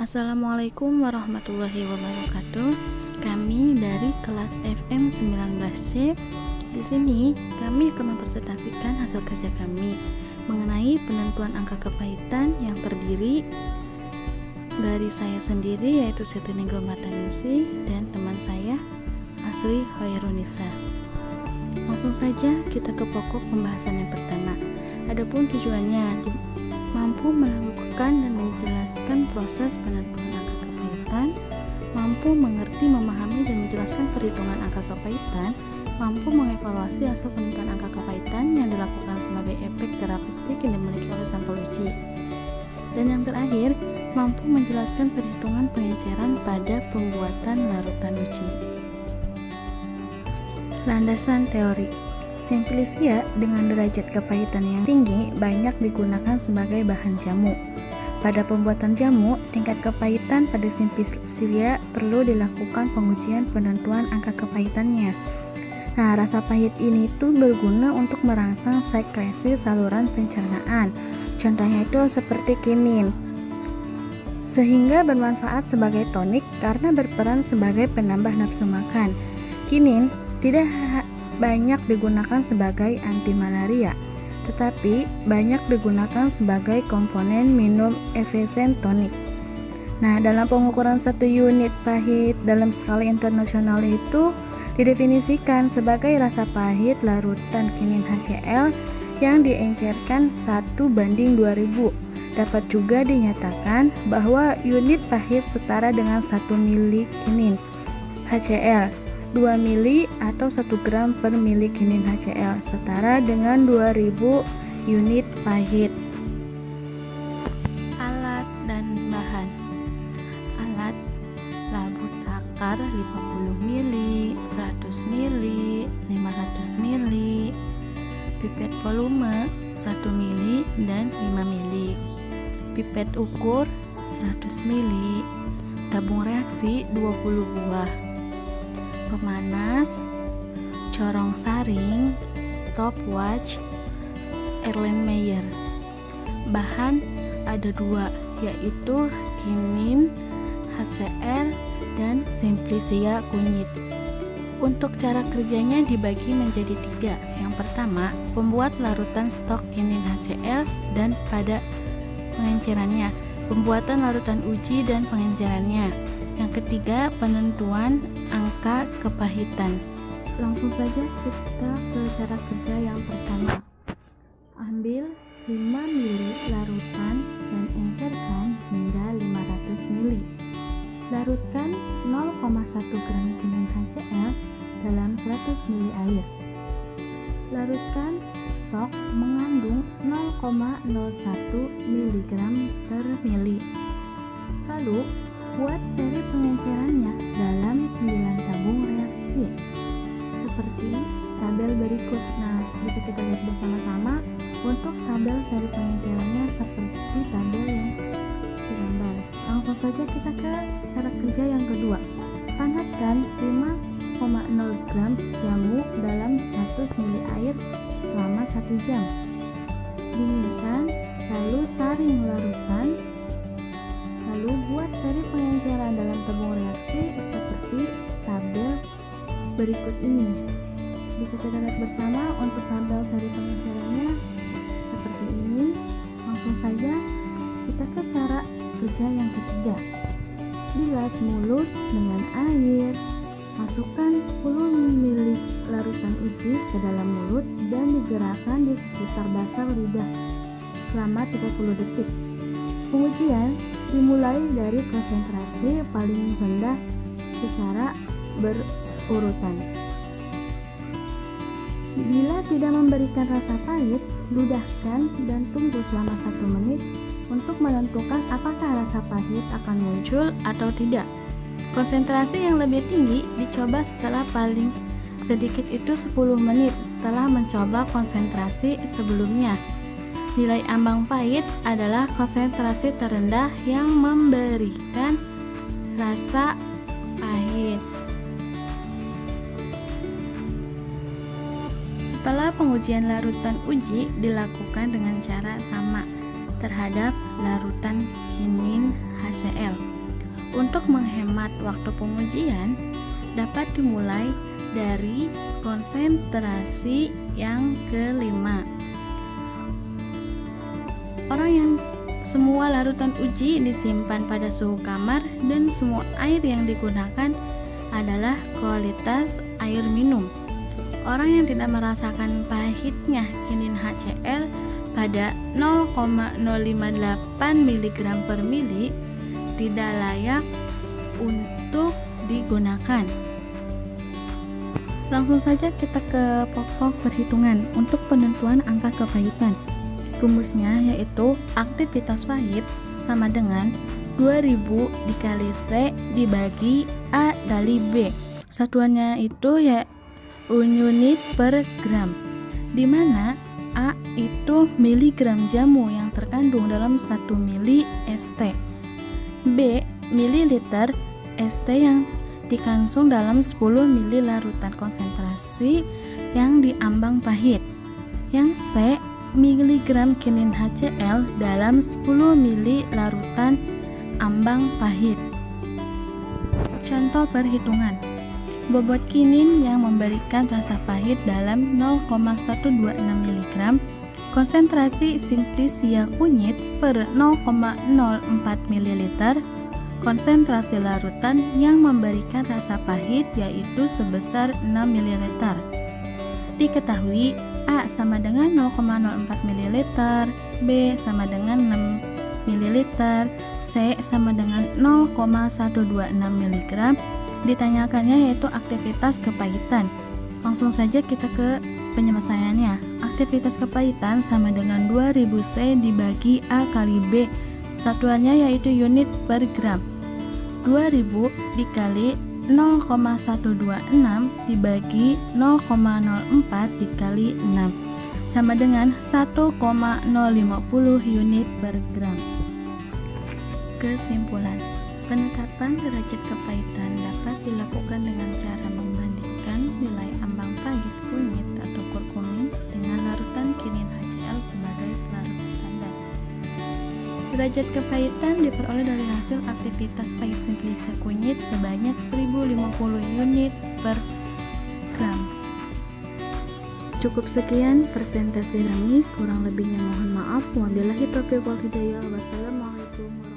Assalamualaikum warahmatullahi wabarakatuh. Kami dari kelas FM 19C. Di sini kami akan mempresentasikan hasil kerja kami mengenai penentuan angka kepahitan yang terdiri dari saya sendiri, yaitu Siti Ningrum Martaningsih, dan teman saya Asri Hoirunisa. Langsung saja kita ke pokok pembahasan yang pertama. Adapun tujuannya mampu melakukan dan menjelaskan proses penentuan angka kepahitan, mampu mengerti, memahami, dan menjelaskan perhitungan angka kepahitan, mampu mengevaluasi hasil penentuan angka kepahitan yang dilakukan sebagai efek terapeutik yang dimiliki oleh sampel uji. Dan yang terakhir, mampu menjelaskan perhitungan pengenceran pada pembuatan larutan uji. Landasan teori. Simplisia dengan derajat kepahitan yang tinggi banyak digunakan sebagai bahan jamu. Pada pembuatan jamu, tingkat kepahitan pada simplisia perlu dilakukan pengujian penentuan angka kepahitannya. Nah, rasa pahit ini tuh berguna untuk merangsang sekresi saluran pencernaan. Contohnya itu seperti kinin, sehingga bermanfaat sebagai tonik karena berperan sebagai penambah nafsu makan. Kinin tidak banyak digunakan sebagai anti malaria, tetapi banyak digunakan sebagai komponen minum efisien tonik. Nah, dalam pengukuran 1 unit pahit dalam skala internasional itu didefinisikan sebagai rasa pahit larutan kinin HCl yang diencerkan 1:2000. Dapat juga dinyatakan bahwa unit pahit setara dengan 1 mili kinin HCl, 2 mili atau 1 gram per mili kinin HCl setara dengan 2000 unit pahit. Alat dan bahan. Alat: labu takar 50 mili, 100 mili, 500 mili, pipet volume 1 mili dan 5 mili, pipet ukur 100 mili, tabung reaksi 20 buah, pemanas, corong saring, stopwatch, Erlenmeyer. Bahan ada 2, yaitu kinin HCl dan simplisia kunyit. Untuk cara kerjanya dibagi menjadi 3. Yang pertama, pembuat larutan stok kinin HCl dan pada pengencerannya, pembuatan larutan uji dan pengencerannya. Yang ketiga, penentuan angka kepahitan. Langsung saja kita ke cara kerja yang pertama. Ambil 5 mili larutan dan encerkan hingga 500 mili. Larutkan 0,1 gram kinin HCl dalam 100 mili air. Larutkan stok mengandung 0,01 mg per mili. Lalu buat seri pengencerannya dalam 9 tabung reaksi seperti tabel berikut. Nah, bisa kita lihat bersama-sama untuk tabel seri pengencerannya seperti tabel yang digambar. Langsung saja kita ke cara kerja yang kedua. Panaskan 5,0 gram jamu dalam 100 ml air selama 1 jam. Dinginkan, lalu saring larutan. Lalu buat seri pengenceran dalam tabung reaksi seperti tabel berikut ini. Bisa kita lihat bersama untuk tabel seri pengencerannya seperti ini. Langsung saja kita ke cara kerja yang ketiga. Bilas mulut dengan air. Masukkan 10 ml larutan uji ke dalam mulut dan digerakkan di sekitar dasar lidah selama 30 detik. Pengujian dimulai dari konsentrasi paling rendah secara berurutan. Bila tidak memberikan rasa pahit, ludahkan dan tunggu selama 1 menit untuk menentukan apakah rasa pahit akan muncul atau tidak. Konsentrasi yang lebih tinggi dicoba setelah paling sedikit itu 10 menit setelah mencoba konsentrasi sebelumnya. Nilai ambang pahit adalah konsentrasi terendah yang memberikan rasa pahit. Setelah pengujian larutan uji dilakukan dengan cara sama terhadap larutan kinin HCl. Untuk menghemat waktu pengujian, dapat dimulai dari konsentrasi yang kelima. Orang yang semua larutan uji disimpan pada suhu kamar dan semua air yang digunakan adalah kualitas air minum. Orang yang tidak merasakan pahitnya kinin HCl pada 0,058 mg per mili tidak layak untuk digunakan. Langsung saja kita ke pokok perhitungan untuk penentuan angka kepahitan. Rumusnya yaitu aktivitas pahit sama dengan 2000 dikali C dibagi A kali B. Satuannya itu ya unit per gram, di mana A itu miligram jamu yang terkandung dalam 1 mili ST, B mililiter ST yang dikandung dalam 10 mili larutan konsentrasi yang diambang pahit, yang C miligram kinin HCl dalam 10 mili larutan ambang pahit. Contoh perhitungan. Bobot kinin yang memberikan rasa pahit dalam 0,126 mg, konsentrasi simplisia kunyit per 0,04 ml, konsentrasi larutan yang memberikan rasa pahit yaitu sebesar 6 ml. Diketahui A sama dengan 0,04 ml, B sama dengan 6 ml, C sama dengan 0,126 mg. Ditanyakannya yaitu aktivitas kepahitan. Langsung saja kita ke penyelesaiannya. Aktivitas kepahitan sama dengan 2000 C dibagi A kali B. Satuannya yaitu unit per gram. 2000 dikali 0,126 dibagi 0,04 dikali 6 sama dengan 1,050 unit per gram. Kesimpulan, penetapan derajat kepahitan dapat dilakukan dengan cara membandingkan nilai ambang pahit kunyit atau kurkumin dengan larutan kinin HCl sebagai pelarut standar. Derajat kepahitan diperoleh dari hasil aktivitas pahit simplisia kunyit sebanyak 1050 unit per gram. Cukup sekian presentasi kami, kurang lebihnya mohon maaf. Wabillahi taufiq wal hidayah. Wassalamualaikum warahmatullahi wabarakatuh.